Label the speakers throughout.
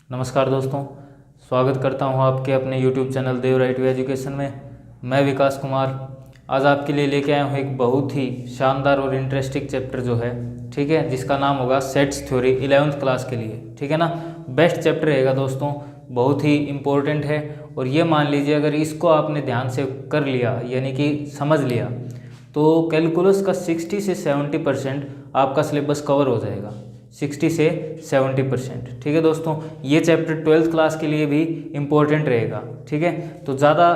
Speaker 1: नमस्कार दोस्तों, स्वागत करता हूं आपके अपने YouTube चैनल देव राइट वे एजुकेशन में। मैं विकास कुमार आज आपके लिए लेके आया हूं एक बहुत ही शानदार और इंटरेस्टिंग चैप्टर जो है, ठीक है, जिसका नाम होगा सेट्स थ्योरी 11th क्लास के लिए, ठीक है ना। बेस्ट चैप्टर रहेगा दोस्तों, बहुत ही इम्पोर्टेंट है। और ये मान लीजिए अगर इसको आपने ध्यान से कर लिया यानी कि समझ लिया तो कैलकुलस का 60 से 70% आपका सिलेबस कवर हो जाएगा। 60 से 70%, ठीक है दोस्तों। ये चैप्टर 12th क्लास के लिए भी इम्पोर्टेंट रहेगा, ठीक है। तो ज़्यादा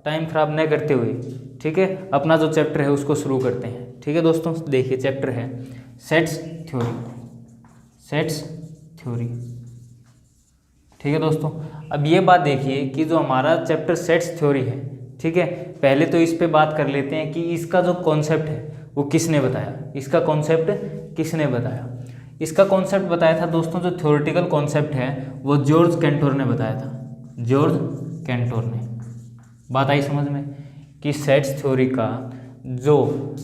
Speaker 1: टाइम खराब न करते हुए, ठीक है, अपना जो चैप्टर है उसको शुरू करते हैं, ठीक है दोस्तों। देखिए चैप्टर है सेट्स थ्योरी, सेट्स थ्योरी, ठीक है दोस्तों। अब ये बात देखिए कि जो हमारा चैप्टर सेट्स थ्योरी है, ठीक है, पहले तो इस पे बात कर लेते हैं कि इसका जो कॉन्सेप्ट है वो किसने बताया। इसका कॉन्सेप्ट किसने बताया? इसका कॉन्सेप्ट बताया था दोस्तों, जो थ्योरेटिकल कॉन्सेप्ट है वो जॉर्ज कैंटोर ने बताया था। जॉर्ज कैंटोर ने। बात आई समझ में कि सेट्स थ्योरी का जो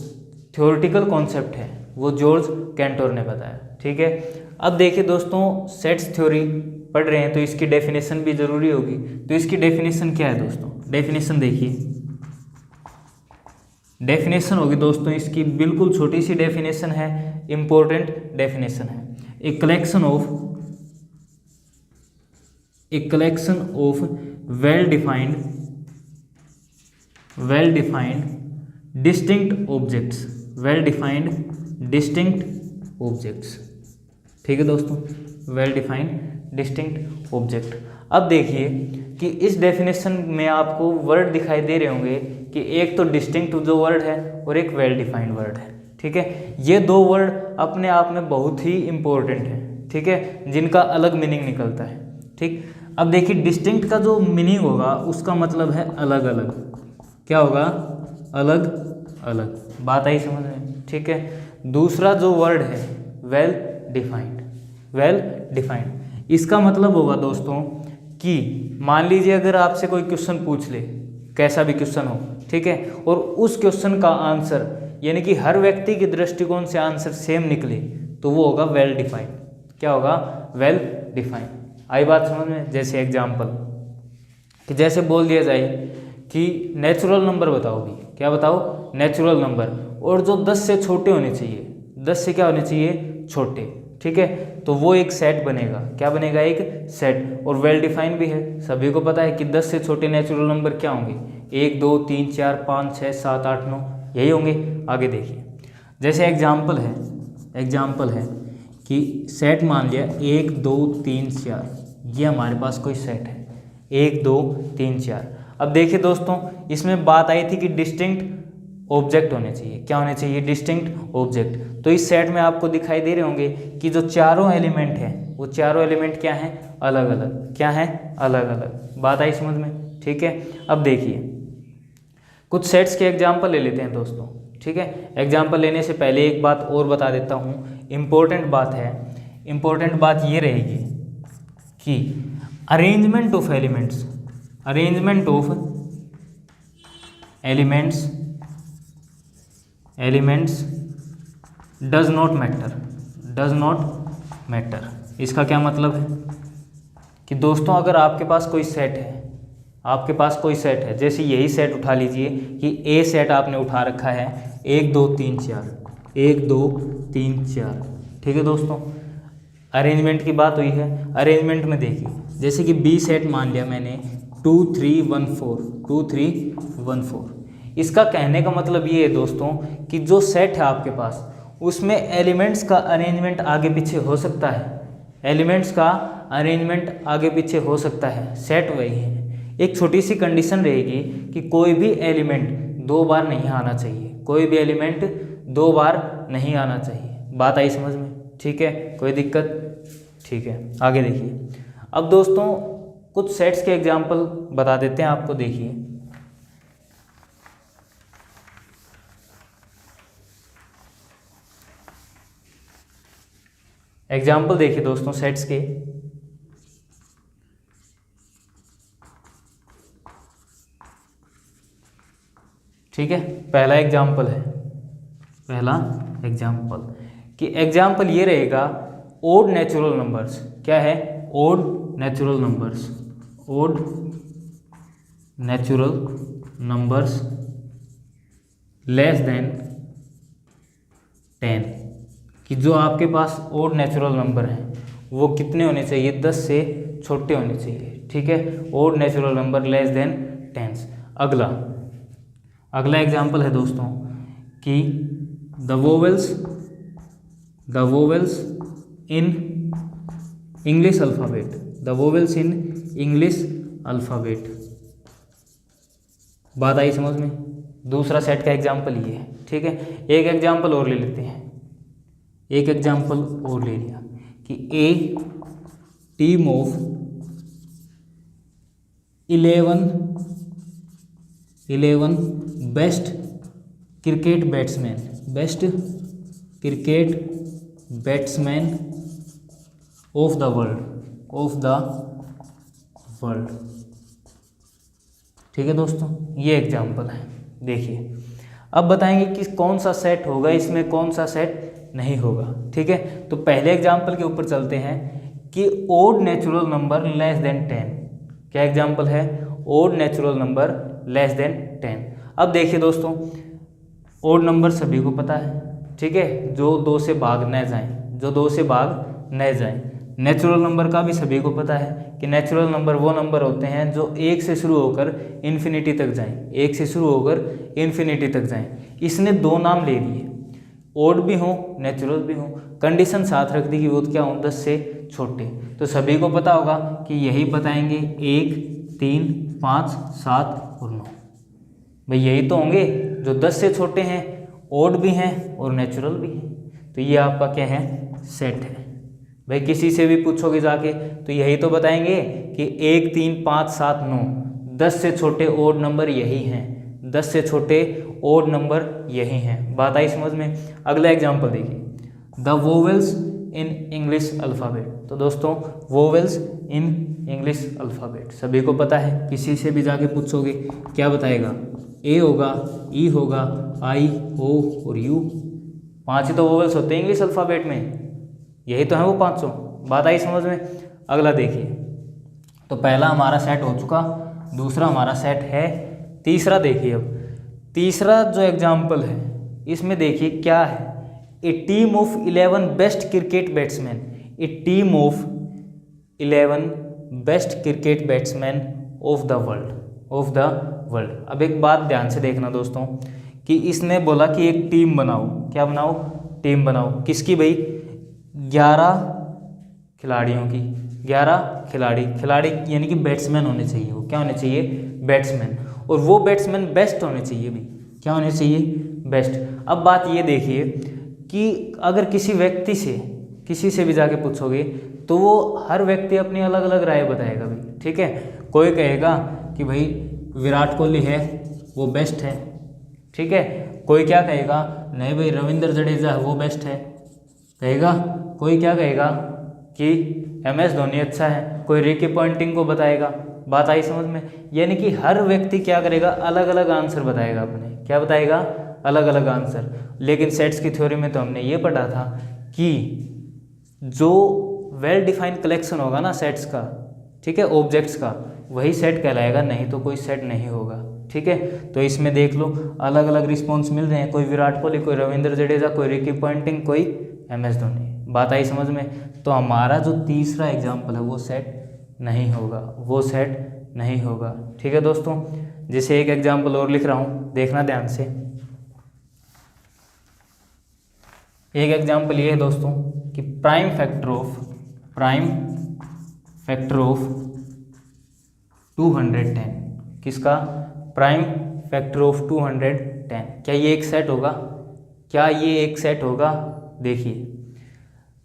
Speaker 1: थ्योरेटिकल कॉन्सेप्ट है वो जॉर्ज कैंटोर ने बताया, ठीक है। अब देखिए दोस्तों, सेट्स थ्योरी पढ़ रहे हैं तो इसकी डेफिनेशन भी जरूरी होगी। तो इसकी डेफिनेशन क्या है दोस्तों? डेफिनेशन देखिए, डेफिनेशन होगी दोस्तों इसकी, बिल्कुल छोटी सी डेफिनेशन है, इंपॉर्टेंट डेफिनेशन है। A collection of well defined distinct objects, well defined distinct objects, ठीक है दोस्तों, वेल डिफाइंड डिस्टिंक्ट ऑब्जेक्ट। अब देखिए कि इस डेफिनेशन में आपको वर्ड दिखाई दे रहे होंगे कि एक तो डिस्टिंक्ट जो वर्ड है और एक वेल डिफाइंड वर्ड है, ठीक है। ये दो वर्ड अपने आप में बहुत ही इंपॉर्टेंट है, ठीक है, जिनका अलग मीनिंग निकलता है, ठीक। अब देखिए डिस्टिंक्ट का जो मीनिंग होगा उसका मतलब है अलग अलग। क्या होगा? अलग अलग। बात आई समझ में, ठीक है। दूसरा जो वर्ड है वेल डिफाइंड, वेल डिफाइंड, इसका मतलब होगा दोस्तों कि मान लीजिए अगर आपसे कोई क्वेश्चन पूछ ले, कैसा भी क्वेश्चन हो, ठीक है, और उस क्वेश्चन का आंसर यानी कि हर व्यक्ति के दृष्टिकोण से आंसर सेम निकले तो वो होगा वेल डिफाइंड। क्या होगा? Well defined. आई बात समझ में? जैसे एग्जाम्पल कि जैसे बोल दिया जाए कि नेचुरल नंबर बताओ भी, क्या बताओ? नेचुरल नंबर, और जो 10 से छोटे होने चाहिए, 10 से क्या होने चाहिए? छोटे, ठीक है। तो वो एक सेट बनेगा। क्या बनेगा? एक सेट। और वेल डिफाइंड भी है, सभी को पता है कि 10 से छोटे नेचुरल नंबर क्या होंगे? 1 2 3 4 5 6 7 8 9 यही होंगे। आगे देखिए, जैसे एग्जाम्पल है कि सेट मान लिया 1 2 3 4, ये हमारे पास कोई सेट है 1 2 3 4। अब देखिए दोस्तों, इसमें बात आई थी कि डिस्टिंक्ट ऑब्जेक्ट होने चाहिए। क्या होने चाहिए? Distinct object. तो इस सेट में आपको दिखाई दे रहे होंगे कि जो चारों एलिमेंट हैं वो चारों एलिमेंट क्या हैं? अलग अलग। क्या हैं? अलग अलग। बात आई समझ में, ठीक है। अब देखिए कुछ सेट्स के एग्जाम्पल ले लेते हैं दोस्तों, ठीक है। एग्जाम्पल लेने से पहले एक बात और बता देता हूँ, इम्पोर्टेंट बात है। इम्पोर्टेंट बात ये रहेगी कि arrangement of elements, arrangement of elements does not matter, does not matter. इसका क्या मतलब है कि दोस्तों अगर आपके पास कोई सेट है, आपके पास कोई सेट है, जैसे यही सेट उठा लीजिए कि ए सेट आपने उठा रखा है 1 2 3 4, 1 2 3 4, ठीक है दोस्तों। अरेंजमेंट की बात हुई है। अरेंजमेंट में देखिए जैसे कि बी सेट मान लिया मैंने 2 3 1 4, 2 3 1 4। इसका कहने का मतलब ये है दोस्तों कि जो सेट है आपके पास उसमें एलिमेंट्स का अरेंजमेंट आगे पीछे हो सकता है, एलिमेंट्स का अरेंजमेंट आगे पीछे हो सकता है, सेट वही है। एक छोटी सी कंडीशन रहेगी कि कोई भी एलिमेंट 2 बार नहीं आना चाहिए, कोई भी एलिमेंट 2 बार नहीं आना चाहिए। बात आई समझ में, ठीक है, कोई दिक्कत? ठीक है, आगे देखिए। अब दोस्तों कुछ सेट्स के एग्जाम्पल बता देते हैं आपको। देखिए एग्जाम्पल देखिए दोस्तों सेट्स के। ठीक है, पहला एग्जाम्पल है, पहला एग्जाम्पल कि एग्जाम्पल ये रहेगा ओड नेचुरल नंबर्स, क्या है, odd natural numbers, odd natural numbers less than 10, कि जो आपके पास ओड नेचुरल नंबर हैं वो कितने होने चाहिए, 10 से छोटे होने चाहिए, ठीक है, odd natural number less than 10। अगला एग्जाम्पल है दोस्तों कि the vowels in English alphabet, the vowels in English alphabet. बात आई समझ में? दूसरा सेट का एग्जाम्पल ये है, ठीक है। एक एग्जाम्पल और ले लेते हैं, एक एग्जाम्पल और ले लिया कि a team of 11 best cricket batsman of the world, ठीक है दोस्तों, ये एग्जाम्पल है। देखिए अब बताएंगे कि कौन सा सेट होगा इसमें, कौन सा सेट नहीं होगा, ठीक है। तो पहले एग्जाम्पल के ऊपर चलते हैं कि odd natural number less than 10, क्या एग्जाम्पल है, odd natural number less than 10। अब देखिए दोस्तों, ओड नंबर सभी को पता है, ठीक है, जो 2 से भाग न जाएं, नेचुरल नंबर का भी सभी को पता है कि नेचुरल नंबर वो नंबर होते हैं जो 1 से शुरू होकर इन्फिनिटी तक जाएं, इसने 2 नाम ले लिए, ओड भी हो नेचुरल भी हो, कंडीशन साथ रख दी कि वो क्या हो, 10 से छोटे। तो सभी को पता होगा कि यही बताएंगे 1, 3, 5, 7 और 9, भाई यही तो होंगे जो 10 से छोटे हैं, ओड भी हैं और नेचुरल भी हैं। तो ये आपका क्या है, सेट है। भाई किसी से भी पूछोगे जाके तो यही तो बताएंगे कि 1, 3, 5, 7, 9, 10 से छोटे ओड नंबर यही हैं, 10 से छोटे ओड नंबर यही हैं। बात आई समझ में? अगला एग्जाम्पल देखिए, the vowels in English alphabet. तो दोस्तों वोवेल्स इन इंग्लिश अल्फ़ाबेट सभी को पता है, किसी से भी जाके पूछोगे क्या बताएगा, ए होगा, ई होगा, आई, ओ और यू, 5 ही तो वोवेल्स होते हैं इंग्लिश अल्फ़ाबेट में, यही तो है वो 500। बात आई समझ में? अगला देखिए, तो पहला हमारा सेट हो चुका, दूसरा हमारा सेट है, तीसरा देखिए। अब तीसरा जो एग्जाम्पल है इसमें देखिए क्या है, a team of 11 best cricket batsman, a team of 11 best cricket batsman of the world. अब एक बात ध्यान से देखना दोस्तों कि इसने बोला कि एक टीम बनाओ, क्या बनाओ, टीम बनाओ, किसकी भाई, 11 खिलाड़ियों की, 11 खिलाड़ी यानी कि बैट्समैन होने चाहिए, वो क्या होने चाहिए, बैट्समैन, और वो बैट्समैन बेस्ट होने चाहिए भाई, क्या होने चाहिए, बेस्ट। अब बात ये देखिए कि अगर किसी से भी जाके पूछोगे तो वो हर व्यक्ति अपनी अलग अलग राय बताएगा भाई, ठीक है। कोई कहेगा कि भाई विराट कोहली है वो बेस्ट है, ठीक है, कोई क्या कहेगा, नहीं भाई रविंद्र जडेजा वो बेस्ट है कहेगा, कोई क्या कहेगा कि MS धोनी अच्छा है, कोई रिकी पॉन्टिंग को बताएगा। बात आई समझ में? यानी कि हर व्यक्ति क्या करेगा, अलग अलग आंसर बताएगा अपने, क्या बताएगा, अलग अलग आंसर। लेकिन सेट्स की थ्योरी में तो हमने ये पढ़ा था कि जो वेल डिफाइंड कलेक्शन होगा ना सेट्स का, ठीक है, ऑब्जेक्ट्स का, वही सेट कहलाएगा, नहीं तो कोई सेट नहीं होगा, ठीक है। तो इसमें देख लो अलग अलग रिस्पॉन्स मिल रहे हैं, कोई विराट कोहली, कोई रविंद्र जडेजा, कोई रिकी पॉन्टिंग, कोई MS धोनी। बात आई समझ में? तो हमारा जो तीसरा एग्जाम्पल है वो सेट नहीं होगा, ठीक है दोस्तों। जैसे एक एग्जाम्पल और लिख रहा हूँ, देखना ध्यान से। एक एग्जाम्पल ये है दोस्तों कि प्राइम फैक्टर ऑफ 210, किसका, प्राइम फैक्टर ऑफ 210, क्या ये एक सेट होगा, देखिए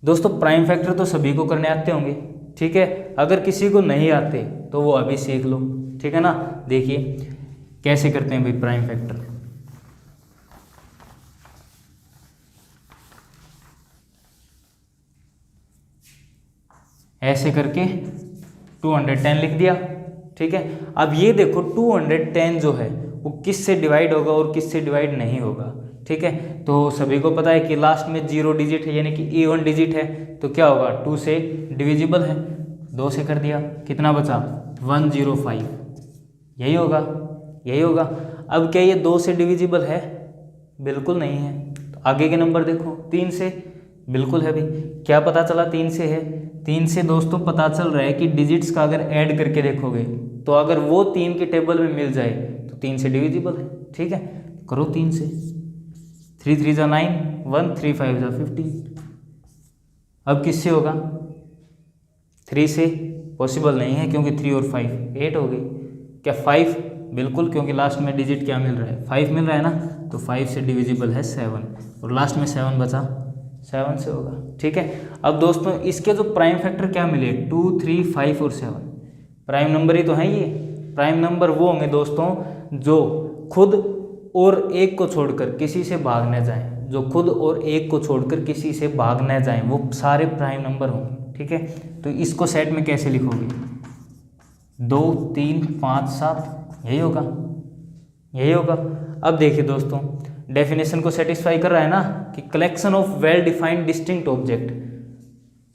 Speaker 1: दोस्तों प्राइम फैक्टर तो सभी को करने आते होंगे, ठीक है, अगर किसी को नहीं आते तो वो अभी सीख लो, ठीक है ना। देखिए कैसे करते हैं भाई प्राइम फैक्टर, ऐसे करके 210 लिख दिया, ठीक है। अब ये देखो 210 जो है वो किस से डिवाइड होगा और किस से डिवाइड नहीं होगा, ठीक है। तो सभी को पता है कि लास्ट में 0 डिजिट है यानी कि इवन डिजिट है, तो क्या होगा 2 से डिविजिबल है, 2 से कर दिया, कितना बचा 105, यही होगा, यही होगा। अब क्या ये 2 से डिविजिबल है? बिल्कुल नहीं है। तो आगे के नंबर देखो, 3 से बिल्कुल है भाई। क्या पता चला 3 से है? 3 से दोस्तों पता चल रहा है कि डिजिट्स का अगर ऐड करके देखोगे तो अगर वो 3 की टेबल में मिल जाए तो 3 से डिविजिबल है, ठीक है। करो 3 से, 3 3 जा 9, 1 3 5 जा 15। अब किससे होगा? 3 से पॉसिबल नहीं है क्योंकि 3 और 5 8 हो गई। क्या 5? बिल्कुल, क्योंकि लास्ट में डिजिट क्या मिल रहा है? 5 मिल रहा है ना, तो 5 से डिविजिबल है 7 और लास्ट में 7 बचा, 7 से होगा, ठीक है। अब दोस्तों इसके जो प्राइम फैक्टर क्या मिले 2 3 5 और 7, प्राइम नंबर ही तो हैं ये। प्राइम नंबर वो होंगे दोस्तों जो खुद और एक को छोड़कर किसी से भाग न जाएं, जो खुद और एक को छोड़कर किसी से भाग न जाएं, वो सारे प्राइम नंबर होंगे, ठीक है। तो इसको सेट में कैसे लिखोगे? 2 3 5 7, यही होगा, यही होगा। अब देखिए दोस्तों, डेफिनेशन को सेटिस्फाई कर रहा है ना कि collection of well defined distinct object,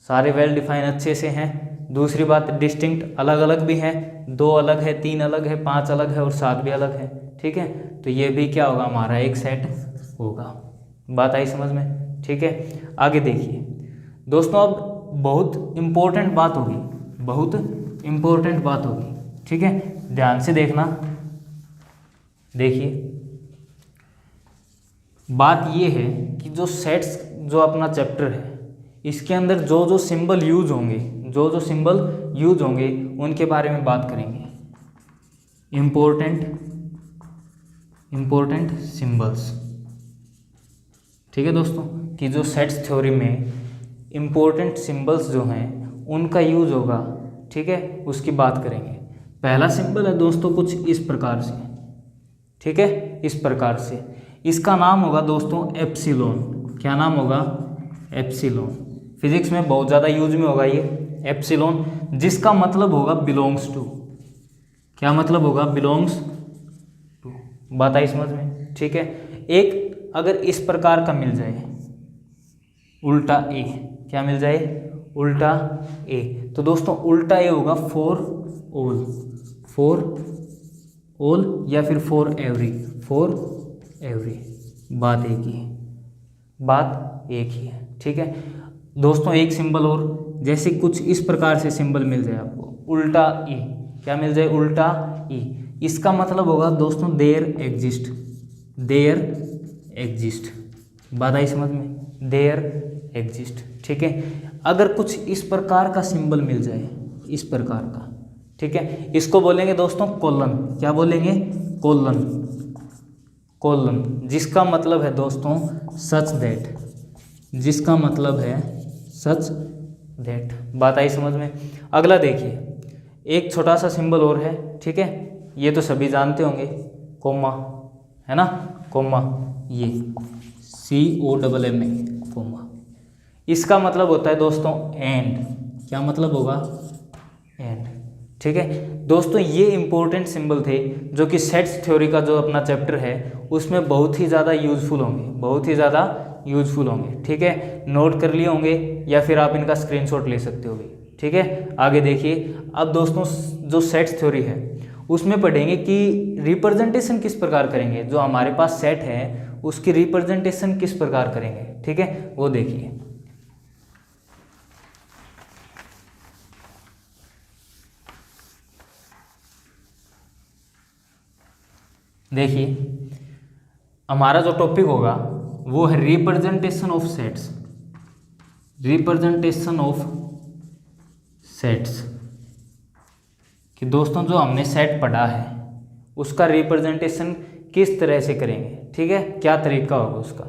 Speaker 1: सारे वेल डिफाइन अच्छे से हैं। दूसरी बात, डिस्टिंक्ट अलग अलग भी हैं, 2 अलग है, 3 अलग है, 5 अलग है और 7 भी अलग है, ठीक है। तो ये भी क्या होगा? हमारा एक सेट होगा। बात आई समझ में? ठीक है। आगे देखिए दोस्तों, अब बहुत इम्पोर्टेंट बात होगी, बहुत इम्पोर्टेंट बात होगी, ठीक है। ध्यान से देखना। देखिए बात ये है कि जो सेट्स, जो अपना चैप्टर है, इसके अंदर जो जो सिंबल यूज होंगे, जो जो सिंबल यूज होंगे उनके बारे में बात करेंगे। इम्पोर्टेंट सिंबल्स, ठीक है दोस्तों, कि जो सेट्स थ्योरी में इम्पोर्टेंट सिंबल्स जो हैं उनका यूज होगा, ठीक है, उसकी बात करेंगे। पहला सिंबल है दोस्तों कुछ इस प्रकार से, ठीक है, इस प्रकार से। इसका नाम होगा दोस्तों एप्सिलॉन। क्या नाम होगा? एप्सिलॉन। फिजिक्स में बहुत ज़्यादा यूज में होगा ये एप्सिलॉन, जिसका मतलब होगा बिलोंग्स टू। क्या मतलब होगा? Belongs to. बात आई समझ में? ठीक है। एक अगर इस प्रकार का मिल जाए उल्टा ए, क्या मिल जाए? उल्टा ए, तो दोस्तों उल्टा ए होगा फॉर ऑल, फॉर ऑल या फिर फॉर एवरी, फॉर एवरी। बात एक ही है, बात एक ही है, ठीक है दोस्तों। एक सिंबल और, जैसे कुछ इस प्रकार से सिंबल मिल जाए आपको, उल्टा ई। क्या मिल जाए? उल्टा ई। इसका मतलब होगा दोस्तों देयर एग्जिस्ट, देयर एग्जिस्ट। बात आई समझ में? देयर एग्जिस्ट, ठीक है। अगर कुछ इस प्रकार का सिंबल मिल जाए, इस प्रकार का, ठीक है, इसको बोलेंगे दोस्तों कोलन। क्या बोलेंगे? कोलन, कोलन, जिसका मतलब है दोस्तों सच दैट, जिसका मतलब है सच दैट। बात आई समझ में? अगला देखिए, एक छोटा सा सिंबल और है, ठीक है, ये तो सभी जानते होंगे, कोमा, है ना, कोमा, ये COMMA, कोमा। इसका मतलब होता है दोस्तों एंड। क्या मतलब होगा? एंड, ठीक है दोस्तों। ये इंपॉर्टेंट सिंबल थे जो कि सेट्स थ्योरी का जो अपना चैप्टर है उसमें बहुत ही ज़्यादा यूजफुल होंगे, बहुत ही ज़्यादा यूजफुल होंगे, ठीक है। नोट कर लिए होंगे या फिर आप इनका स्क्रीनशॉट ले सकते हो, ठीक है। आगे देखिए, अब दोस्तों जो सेट्स थ्योरी है उसमें पढ़ेंगे कि रिप्रेजेंटेशन किस प्रकार करेंगे, जो हमारे पास सेट है उसकी रिप्रेजेंटेशन किस प्रकार करेंगे, ठीक है, वो देखिए। देखिए हमारा जो टॉपिक होगा वो है representation of sets, representation of sets, कि दोस्तों जो हमने सेट पढ़ा है उसका रिप्रेजेंटेशन किस तरह से करेंगे, ठीक है, क्या तरीका होगा उसका।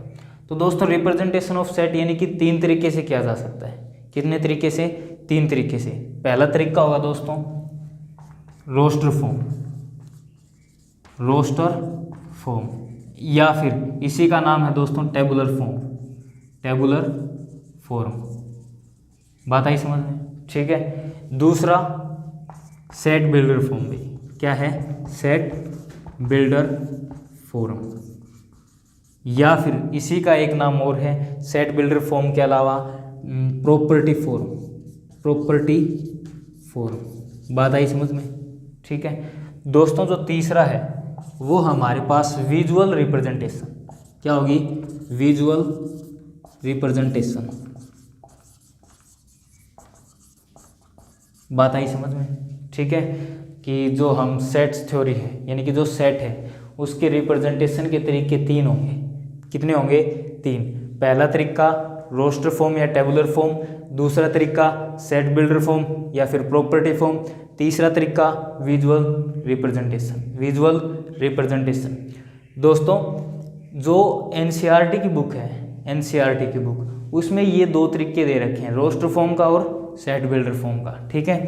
Speaker 1: तो दोस्तों रिप्रेजेंटेशन ऑफ सेट यानी कि 3 तरीके से किया जा सकता है। कितने तरीके से? 3 तरीके से। पहला तरीका होगा दोस्तों रोस्टर फॉर्म, रोस्टर फॉर्म, या फिर इसी का नाम है दोस्तों टेबुलर फॉर्म, टेबुलर फॉर्म। बात आई समझ में? ठीक है। दूसरा सेट बिल्डर फॉर्म भी, क्या है? Set builder form. या फिर इसी का एक नाम और है सेट बिल्डर फॉर्म के अलावा प्रॉपर्टी फॉर्म, प्रॉपर्टी फॉर्म। बात आई समझ में? ठीक है दोस्तों, जो तीसरा है वो हमारे पास विजुअल रिप्रेजेंटेशन। क्या होगी? Visual representation. बात आई समझ में? ठीक है, कि जो हम सेट्स थ्योरी है, यानी कि जो सेट है उसके रिप्रेजेंटेशन के तरीके तीन होंगे। कितने होंगे? तीन। पहला तरीका रोस्टर फॉर्म या टेबुलर फॉर्म, दूसरा तरीका सेट बिल्डर फॉर्म या फिर प्रॉपर्टी फॉर्म, तीसरा तरीका विजुअल रिप्रेजेंटेशन। विजुअल रिप्रेजेंटेशन दोस्तों, जो एनसीईआरटी की बुक है, एनसीईआरटी की बुक, उसमें ये दो तरीके दे रखे हैं, रोस्टर फॉर्म का और सेट बिल्डर फॉर्म का। ठीक है,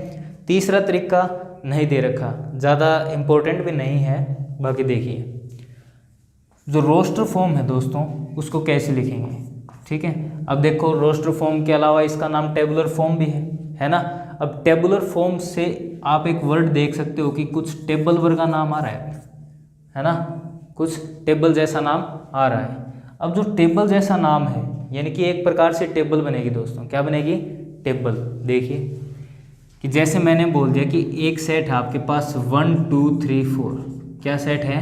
Speaker 1: तीसरा तरीका नहीं दे रखा, ज़्यादा इम्पोर्टेंट भी नहीं है। बाकी देखिए, जो रोस्टर फॉर्म है दोस्तों उसको कैसे लिखेंगे? ठीक है, अब देखो रोस्टर फॉर्म के अलावा इसका नाम टेबुलर फॉर्म भी है ना। अब टेबुलर फॉर्म से आप एक वर्ड देख सकते हो कि कुछ टेबल वर्ग का नाम आ रहा है ना, कुछ टेबल जैसा नाम आ रहा है। अब जो टेबल जैसा नाम है, यानी कि एक प्रकार से टेबल बनेगी दोस्तों। क्या बनेगी? टेबल। देखिए कि जैसे मैंने बोल दिया कि एक सेट है आपके पास 1 2 3 4। क्या सेट है?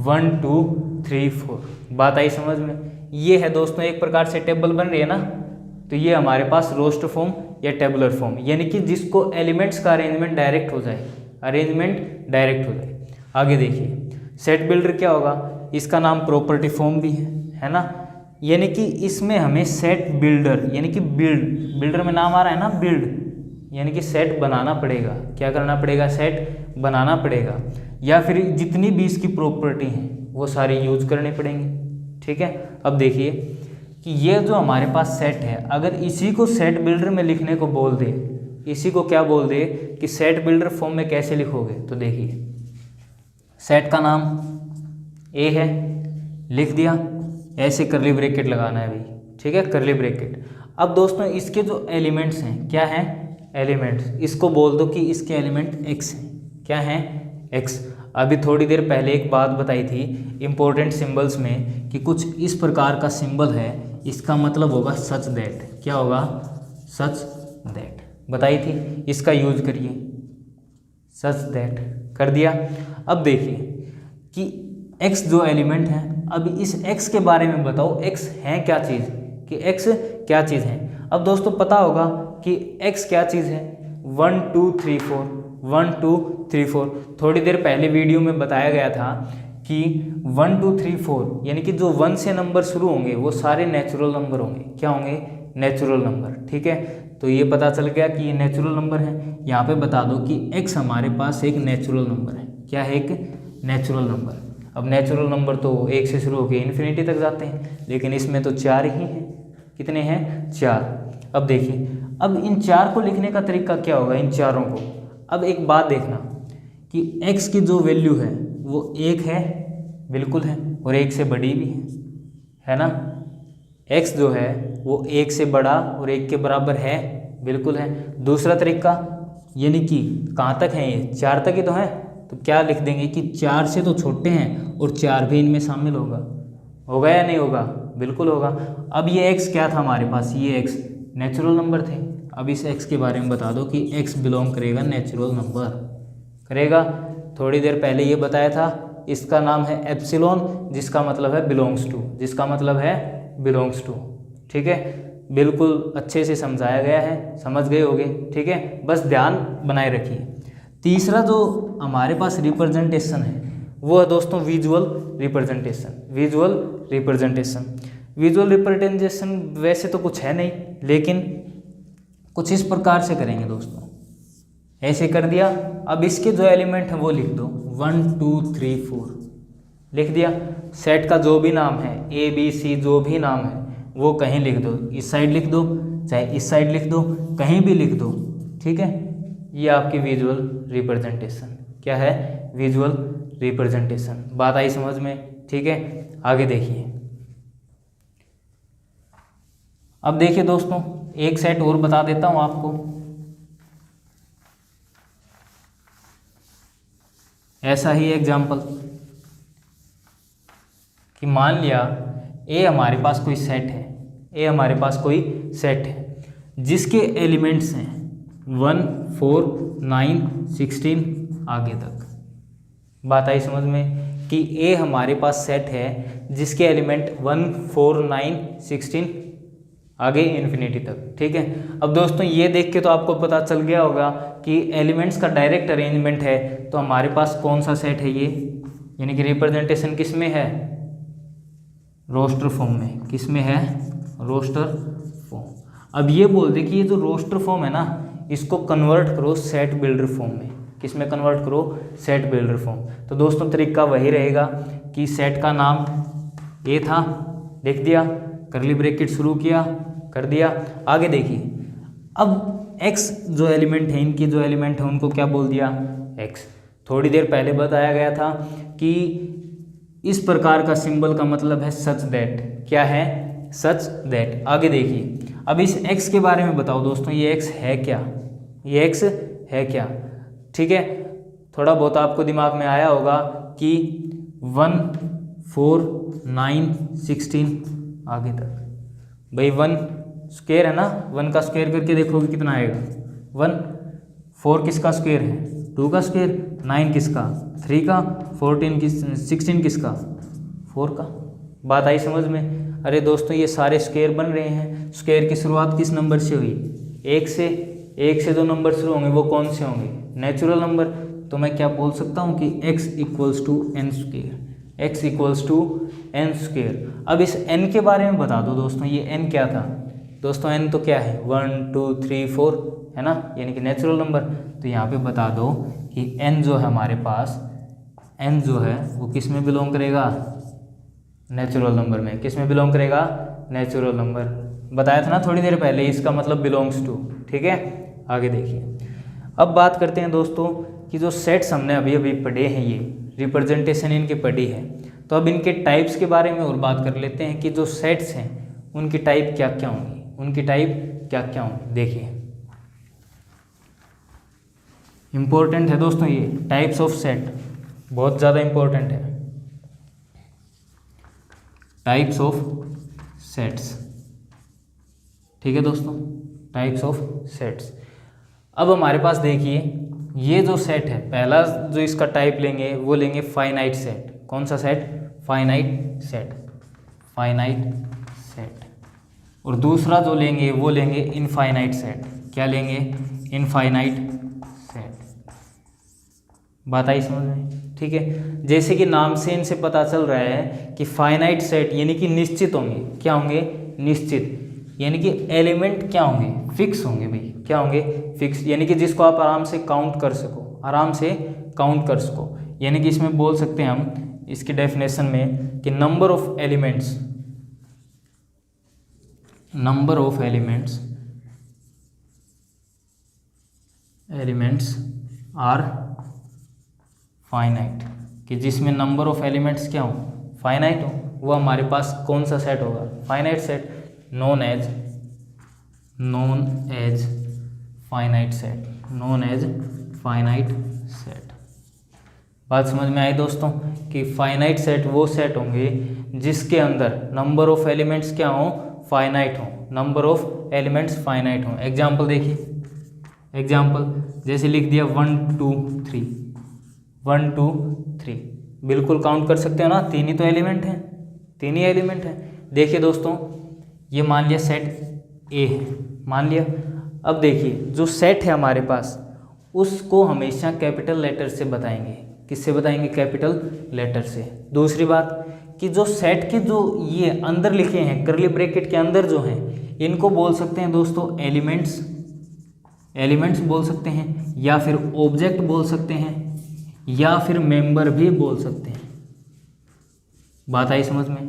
Speaker 1: 1 2 3 4। बात आई समझ में? ये है दोस्तों एक प्रकार से टेबल बन रही है ना, तो ये हमारे पास रोस्टर फॉर्म या टेबुलर फॉर्म, यानी कि जिसको एलिमेंट्स का अरेंजमेंट डायरेक्ट हो जाए, अरेंजमेंट डायरेक्ट हो जाए। आगे देखिए, सेट बिल्डर क्या होगा? इसका नाम प्रॉपर्टी फॉर्म भी है ना, यानी कि इसमें हमें सेट बिल्डर, यानी कि बिल्डर में नाम आ रहा है ना, बिल्ड, यानी कि सेट बनाना पड़ेगा। क्या करना पड़ेगा? सेट बनाना पड़ेगा, या फिर जितनी भी इसकी प्रॉपर्टी हैं वो सारी यूज करनी पड़ेंगी। ठीक है, अब देखिए कि ये जो हमारे पास सेट है, अगर इसी को सेट बिल्डर में लिखने को बोल दे, इसी को क्या बोल दे कि सेट बिल्डर फॉर्म में कैसे लिखोगे, तो देखिए सेट का नाम ए है, लिख दिया, ऐसे करली ब्रैकेट लगाना है भाई। ठीक है, करली ब्रैकेट। अब दोस्तों इसके जो एलिमेंट्स हैं, क्या हैं? एलिमेंट्स। इसको बोल दो कि इसके एलिमेंट एक्स हैं। क्या हैं? एक्स। अभी थोड़ी देर पहले एक बात बताई थी इम्पोर्टेंट सिंबल्स में कि कुछ इस प्रकार का सिंबल है, इसका मतलब होगा सच दैट। क्या होगा? सच दैट बताई थी, इसका यूज करिए, सच दैट कर दिया। अब देखिए कि x जो एलिमेंट है, अब इस x के बारे में बताओ, x है क्या चीज़, कि x क्या चीज़ है। अब दोस्तों पता होगा कि x क्या चीज़ है, 1 2 3 4, 1 2 3 4। थोड़ी देर पहले वीडियो में बताया गया था कि 1 2 3 4 यानी कि जो 1 से नंबर शुरू होंगे वो सारे नेचुरल नंबर होंगे। क्या होंगे? Natural number. ठीक है, तो ये पता चल गया कि ये नेचुरल नंबर है। यहाँ पे बता दो कि x हमारे पास एक नेचुरल नंबर है। क्या है? एक नेचुरल नंबर। अब नेचुरल नंबर तो 1 से शुरू होकर इन्फिनिटी तक जाते हैं, लेकिन इसमें तो 4 ही हैं। कितने हैं? 4। अब देखिए, अब इन 4 को लिखने का तरीका क्या होगा, इन चारों को। अब एक बात देखना कि x की जो वैल्यू है वो 1 है, बिल्कुल है, और 1 से बड़ी भी है ना। x जो है वो 1 से बड़ा और 1 के बराबर है, बिल्कुल है। दूसरा तरीका, यानी कि कहाँ तक है ये? 4 तक ही तो है, तो क्या लिख देंगे कि 4 से तो छोटे हैं और 4 भी इनमें शामिल होगा या नहीं होगा? बिल्कुल होगा। अब ये x क्या था हमारे पास? ये x नेचुरल नंबर थे। अब इस x के बारे में बता दो कि x बिलोंग करेगा नेचुरल नंबर, करेगा। थोड़ी देर पहले ये बताया था, इसका नाम है एप्सिलॉन, जिसका मतलब है बिलोंग्स टू, जिसका मतलब है बिलोंग्स टू। ठीक है, बिल्कुल अच्छे से समझाया गया है, समझ गए होगे। ठीक है, बस ध्यान बनाए रखिए। तीसरा जो हमारे पास रिप्रेजेंटेशन है वो है दोस्तों visual representation. Visual representation, visual representation वैसे तो कुछ है नहीं, लेकिन कुछ इस प्रकार से करेंगे दोस्तों। ऐसे कर दिया, अब इसके जो एलिमेंट है वो लिख दो, 1 2 3 4 लिख दिया। सेट का जो भी नाम है, ए बी सी जो भी नाम है वो कहीं लिख दो, इस साइड लिख दो, चाहे इस साइड लिख दो, कहीं भी लिख दो। ठीक है, ये आपकी विजुअल रिप्रेजेंटेशन क्या है? Visual representation. बात आई समझ में? ठीक है, आगे देखिए। अब देखिए दोस्तों, एक सेट और बता देता हूं आपको। ऐसा ही एग्जाम्पल कि मान लिया ए हमारे पास कोई सेट है, ए हमारे पास कोई सेट है जिसके एलिमेंट्स हैं 1, 4, 9, 16 आगे तक। बात आई समझ में कि ए हमारे पास सेट है जिसके एलिमेंट 1, 4, 9, 16 आगे इन्फिनिटी तक। ठीक है, अब दोस्तों ये देख के तो आपको पता चल गया होगा कि एलिमेंट्स का डायरेक्ट अरेंजमेंट है, तो हमारे पास कौन सा सेट है ये, यानी कि रिप्रेजेंटेशन किस में है, रोस्टर फॉर्म में। किस में है, रोस्टर फॉर्म। अब ये बोल दे कि ये जो रोस्टर फॉर्म है ना, इसको कन्वर्ट करो सेट बिल्डर फॉर्म में। किस में कन्वर्ट करो, सेट बिल्डर फॉर्म। तो दोस्तों तरीका वही रहेगा कि सेट का नाम ए था, लिख दिया, करली ब्रैकेट शुरू किया, कर दिया। आगे देखिए, अब एक्स जो एलिमेंट है, इनकी जो एलिमेंट है उनको क्या बोल दिया, एक्स। थोड़ी देर पहले बताया गया था कि इस प्रकार का सिंबल का मतलब है सच दैट। क्या है, सच दैट। आगे देखिए, अब इस x के बारे में बताओ दोस्तों, ये x है क्या, ये x है क्या। ठीक है, थोड़ा बहुत आपको दिमाग में आया होगा कि 1, 4, 9, 16 आगे तक। भाई 1 स्क्वायर है ना, 1 का स्क्वायर करके देखोगे कितना आएगा 1। 4 किसका स्क्वायर है, 2 का स्क्वायर। 9 किसका, 3 का। 16 किसका, 4 का। बात आई समझ में। अरे दोस्तों ये सारे स्क्वायर बन रहे हैं। स्क्वायर की शुरुआत किस नंबर से हुई, 1 से। 1 से जो नंबर शुरू होंगे वो कौन से होंगे, नेचुरल नंबर। तो मैं क्या बोल सकता हूँ कि x equals to n square, x equals to n square. अब इस n के बारे में बता दो दोस्तों, ये n क्या था दोस्तों, n तो क्या है 1, 2, 3, 4 है ना, यानी कि नेचुरल नंबर। तो यहाँ पे बता दो कि n जो है हमारे पास, n जो है वो किस में बिलोंग करेगा, नेचुरल नंबर में। किस में बिलोंग करेगा, नेचुरल नंबर। बताया था ना थोड़ी देर पहले, इसका मतलब बिलोंग्स टू। ठीक है, आगे देखिए। अब बात करते हैं दोस्तों कि जो सेट्स हमने अभी अभी पढ़े हैं, ये रिप्रेजेंटेशन इनकी पढ़ी है, तो अब इनके टाइप्स के बारे में और बात कर लेते हैं कि जो सेट्स हैं उनकी टाइप क्या क्या होंगी, उनकी टाइप क्या क्या होंगी। देखिए इम्पोर्टेंट है दोस्तों ये टाइप्स ऑफ सेट, बहुत ज़्यादा इम्पोर्टेंट है। टाइप्स ऑफ सेट्स, ठीक है दोस्तों, टाइप्स ऑफ सेट्स। अब हमारे पास देखिए ये जो सेट है, पहला जो इसका टाइप लेंगे वो लेंगे फाइनाइट सेट। कौन सा set, finite set, finite set. और दूसरा जो लेंगे वो लेंगे इनफाइनाइट सेट। क्या लेंगे, इनफाइनाइट सेट। बात आई समझ में। ठीक है, जैसे कि नाम से इनसे पता चल रहा है कि फाइनाइट सेट यानी कि निश्चित होंगे। क्या होंगे, निश्चित, यानी कि एलिमेंट क्या होंगे, फिक्स होंगे भाई। क्या होंगे, फिक्स, यानी कि जिसको आप आराम से काउंट कर सको, आराम से काउंट कर सको। यानी कि इसमें बोल सकते हैं हम इसकी डेफिनेशन में कि number of elements, number of elements, elements are finite, कि जिसमें नंबर ऑफ एलिमेंट्स क्या हो, फाइनाइट हो, वो हमारे पास कौन सा सेट होगा, finite set, known as finite set, known as finite set. बात समझ में आई दोस्तों कि फाइनाइट सेट वो सेट होंगे जिसके अंदर नंबर ऑफ एलिमेंट्स क्या हो, फाइनाइट हो, नंबर ऑफ एलिमेंट्स फाइनाइट हो। एग्जाम्पल देखिए, एग्जाम्पल जैसे लिख दिया 1, 2, 3, 1, 2, 3, बिल्कुल काउंट कर सकते हो ना, 3 ही तो एलिमेंट हैं, 3 ही एलिमेंट हैं। देखिए दोस्तों ये मान लिया सेट ए है, मान लिया। अब देखिए जो सेट है हमारे पास उसको हमेशा कैपिटल लेटर से बताएंगे। किससे बताएंगे, कैपिटल लेटर से। दूसरी बात कि जो सेट के जो ये अंदर लिखे हैं करली ब्रैकेट के अंदर जो हैं, इनको बोल सकते हैं दोस्तों एलिमेंट्स, एलिमेंट्स बोल सकते हैं, या फिर ऑब्जेक्ट बोल सकते हैं, या फिर मेंबर भी बोल सकते हैं। बात आई समझ में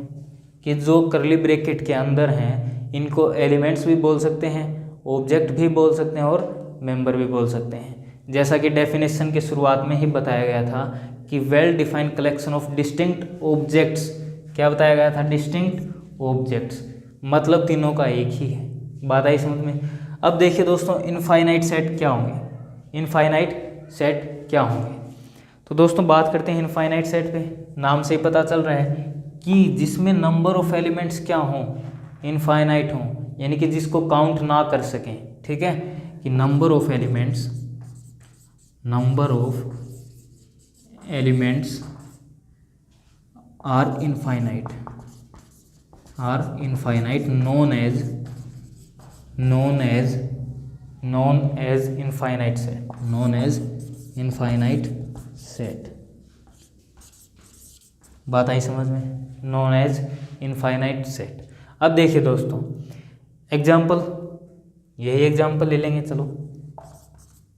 Speaker 1: कि जो करली ब्रैकेट के अंदर हैं इनको एलिमेंट्स भी बोल सकते हैं, ऑब्जेक्ट भी बोल सकते हैं और मेंबर भी बोल सकते हैं। जैसा कि डेफिनेशन के शुरुआत में ही बताया गया था कि well defined collection of distinct objects. क्या बताया गया था, डिस्टिंक्ट ऑब्जेक्ट्स, मतलब तीनों का एक ही है। बात आई समझ में। अब देखिए दोस्तों इनफाइनाइट सेट क्या होंगे, इनफाइनाइट सेट क्या होंगे। तो दोस्तों बात करते हैं इनफाइनाइट सेट पे। नाम से ही पता चल रहा है कि जिसमें नंबर ऑफ एलिमेंट्स क्या हों, इनफाइनाइट हों, यानी कि जिसको काउंट ना कर सकें, ठीक है, कि number of elements are infinite known as infinite set। बात आई समझ में, known as infinite set। अब देखिए दोस्तों एग्जाम्पल, यही एग्जाम्पल ले लेंगे चलो,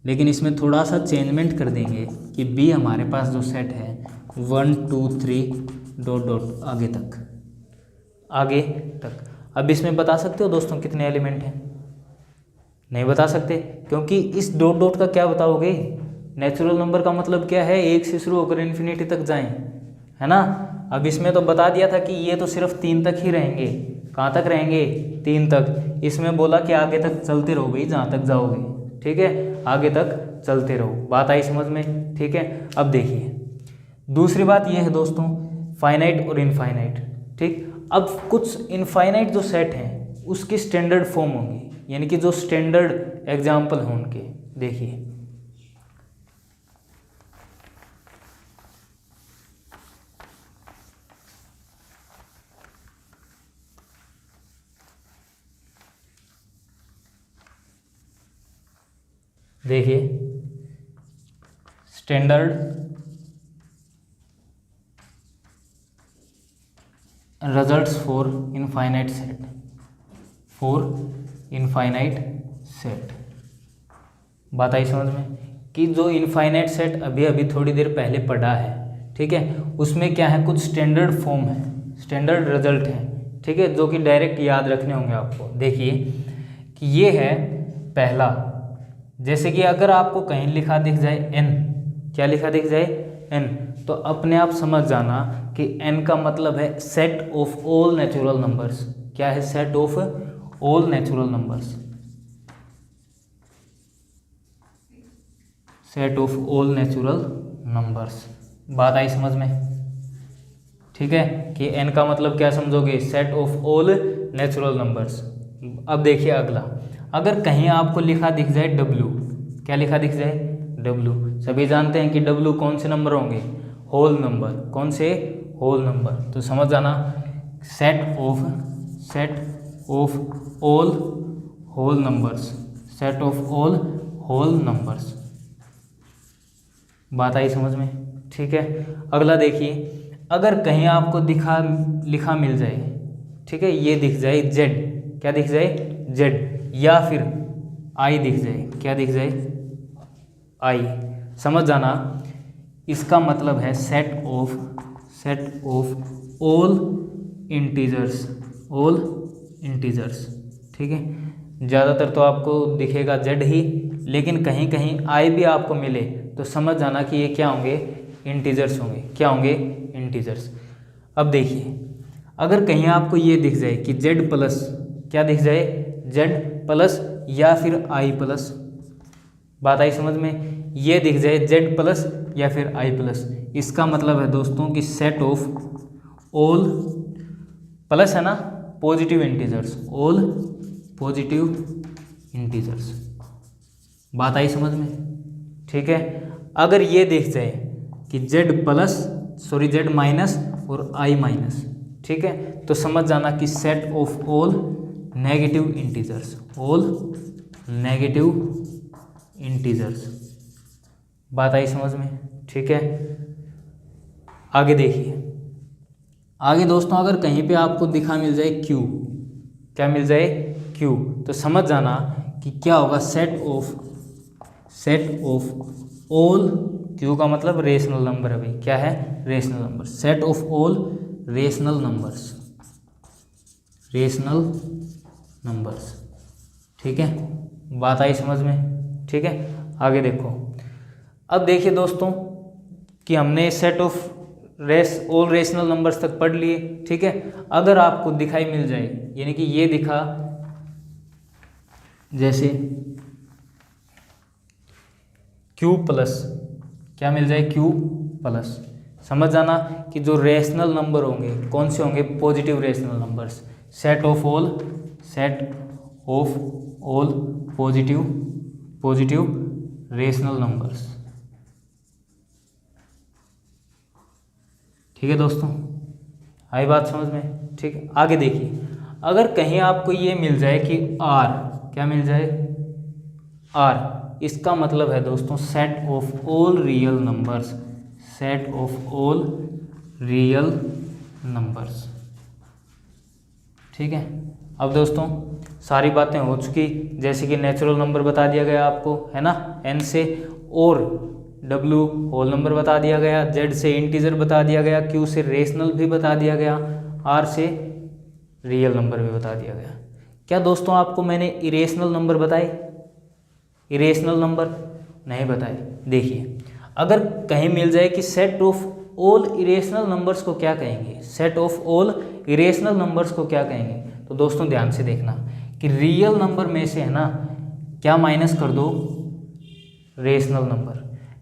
Speaker 1: लेकिन इसमें थोड़ा सा चेंजमेंट कर देंगे कि बी हमारे पास जो सेट है 1 2 3 ... आगे तक। अब इसमें बता सकते हो दोस्तों कितने एलिमेंट हैं? नहीं बता सकते, क्योंकि इस डॉट का क्या बताओगे? नेचुरल नंबर का मतलब क्या है? 1 से शुरू होकर इन्फिनिटी तक जाएं, है ना। अब इसमें तो बता दिया था कि ये तो सिर्फ 3 तक ही रहेंगे। कहाँ तक रहेंगे? 3 तक। इसमें बोला कि आगे तक चलते रहो भाई जहाँ तक जाओगे, ठीक है, आगे तक चलते रहो। बात आई समझ में, ठीक है। अब देखिए दूसरी बात ये है दोस्तों, फाइनाइट और इनफाइनाइट, ठीक। अब कुछ इनफाइनाइट जो सेट हैं उसकी स्टैंडर्ड फॉर्म होंगी, यानी कि जो स्टैंडर्ड एग्जाम्पल हैं उनके। देखिए standard results for infinite set. बात आई समझ में कि जो इनफाइनाइट सेट अभी अभी थोड़ी देर पहले पढ़ा है, ठीक है, उसमें क्या है, कुछ स्टैंडर्ड फॉर्म है, स्टैंडर्ड रिजल्ट हैं, ठीक है, जो कि डायरेक्ट याद रखने होंगे आपको। देखिए कि ये है पहला, जैसे कि अगर आपको कहीं लिखा दिख जाए n, क्या लिखा दिख जाए? n, तो अपने आप समझ जाना कि n का मतलब है set of all natural numbers. क्या है? Set of all natural numbers, set of all natural numbers. बात आई समझ में, ठीक है, कि n का मतलब क्या समझोगे? Set of all natural numbers. अब देखिए अगला, अगर कहीं आपको लिखा दिख जाए w, क्या लिखा दिख जाए? w। सभी जानते हैं कि w कौन से नंबर होंगे? Whole number. कौन से? Whole number. तो समझ जाना set of all whole numbers, set of all whole numbers. बात आई समझ में, ठीक है। अगला देखिए, अगर कहीं आपको लिखा मिल जाए, ठीक है, ये दिख जाए z, क्या दिख जाए? z, या फिर i दिख जाए, क्या दिख जाए? i। समझ जाना इसका मतलब है सेट ऑफ ऑल इंटीजर्स, ठीक है। ज़्यादातर तो आपको दिखेगा z ही, लेकिन कहीं कहीं i भी आपको मिले तो समझ जाना कि ये क्या होंगे? इंटीजर्स होंगे। क्या होंगे? इंटीजर्स। अब देखिए अगर कहीं आपको ये दिख जाए कि z प्लस, क्या दिख जाए? z प्लस या फिर i प्लस। बात आई समझ में, ये दिख जाए z प्लस या फिर i प्लस, इसका मतलब है दोस्तों कि सेट ऑफ ऑल, प्लस है ना, positive integers, all positive integers. बात आई समझ में, ठीक है। अगर ये दिख जाए कि z माइनस और i माइनस, ठीक है, तो समझ जाना कि set of all negative integers. बात आई समझ में, ठीक है। आगे देखिए, आगे दोस्तों अगर कहीं पे आपको दिखा मिल जाए q, क्या मिल जाए? q, तो समझ जाना कि क्या होगा? सेट ऑफ ऑल, q का मतलब रेशनल नंबर है भाई। क्या है? Rational number. Set of all rational numbers, ठीक है। बात आई समझ में, ठीक है। आगे देखो, अब देखिए दोस्तों कि हमने set of all rational numbers तक पढ़ लिए, ठीक है। अगर आपको दिखाई मिल जाए, यानी कि ये दिखा, जैसे q प्लस, क्या मिल जाए? q प्लस, समझ जाना कि जो रेशनल नंबर होंगे कौन से होंगे, positive rational numbers, set of all positive rational numbers. ठीक है दोस्तों, आई बात समझ में? ठीक है, आगे देखिए, अगर कहीं आपको ये मिल जाए कि आर, क्या मिल जाए, आर, इसका मतलब है दोस्तों set of all real numbers, set of all real numbers. ठीक है, अब दोस्तों सारी बातें हो चुकी, जैसे कि नेचुरल नंबर बता दिया गया आपको, है ना, n से, और w होल नंबर बता दिया गया, z से इंटीजर बता दिया गया, q से रेशनल भी बता दिया गया, r से रियल नंबर भी बता दिया गया। क्या दोस्तों आपको मैंने इरेशनल नंबर बताए? इरेशनल नंबर नहीं बताए। देखिए, अगर कहीं मिल जाए कि set of all irrational numbers को क्या कहेंगे, set of all irrational numbers को क्या कहेंगे, तो दोस्तों ध्यान से देखना कि रियल नंबर में से, है ना, क्या माइनस कर दो, रेशनल नंबर,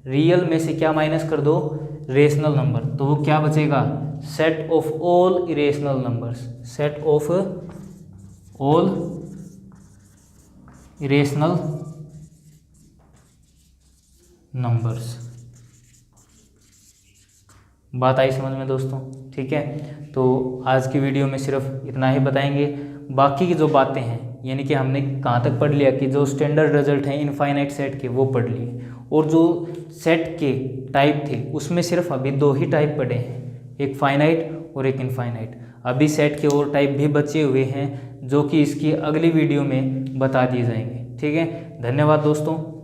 Speaker 1: रियल में से क्या माइनस कर दो, रेशनल नंबर, तो वो क्या बचेगा, set of all irrational numbers, set of all irrational numbers. बात आई समझ में दोस्तों? ठीक है, तो आज की वीडियो में सिर्फ इतना ही बताएंगे। बाकी की जो बातें हैं, यानी कि हमने कहाँ तक पढ़ लिया कि जो स्टैंडर्ड रिजल्ट हैं इनफाइनाइट सेट के वो पढ़ लिए, और जो सेट के टाइप थे उसमें सिर्फ अभी 2 ही टाइप पढ़े हैं, एक फाइनाइट और एक इनफाइनाइट। अभी सेट के और टाइप भी बचे हुए हैं जो कि इसकी अगली वीडियो में बता दिए जाएंगे। ठीक है, धन्यवाद दोस्तों।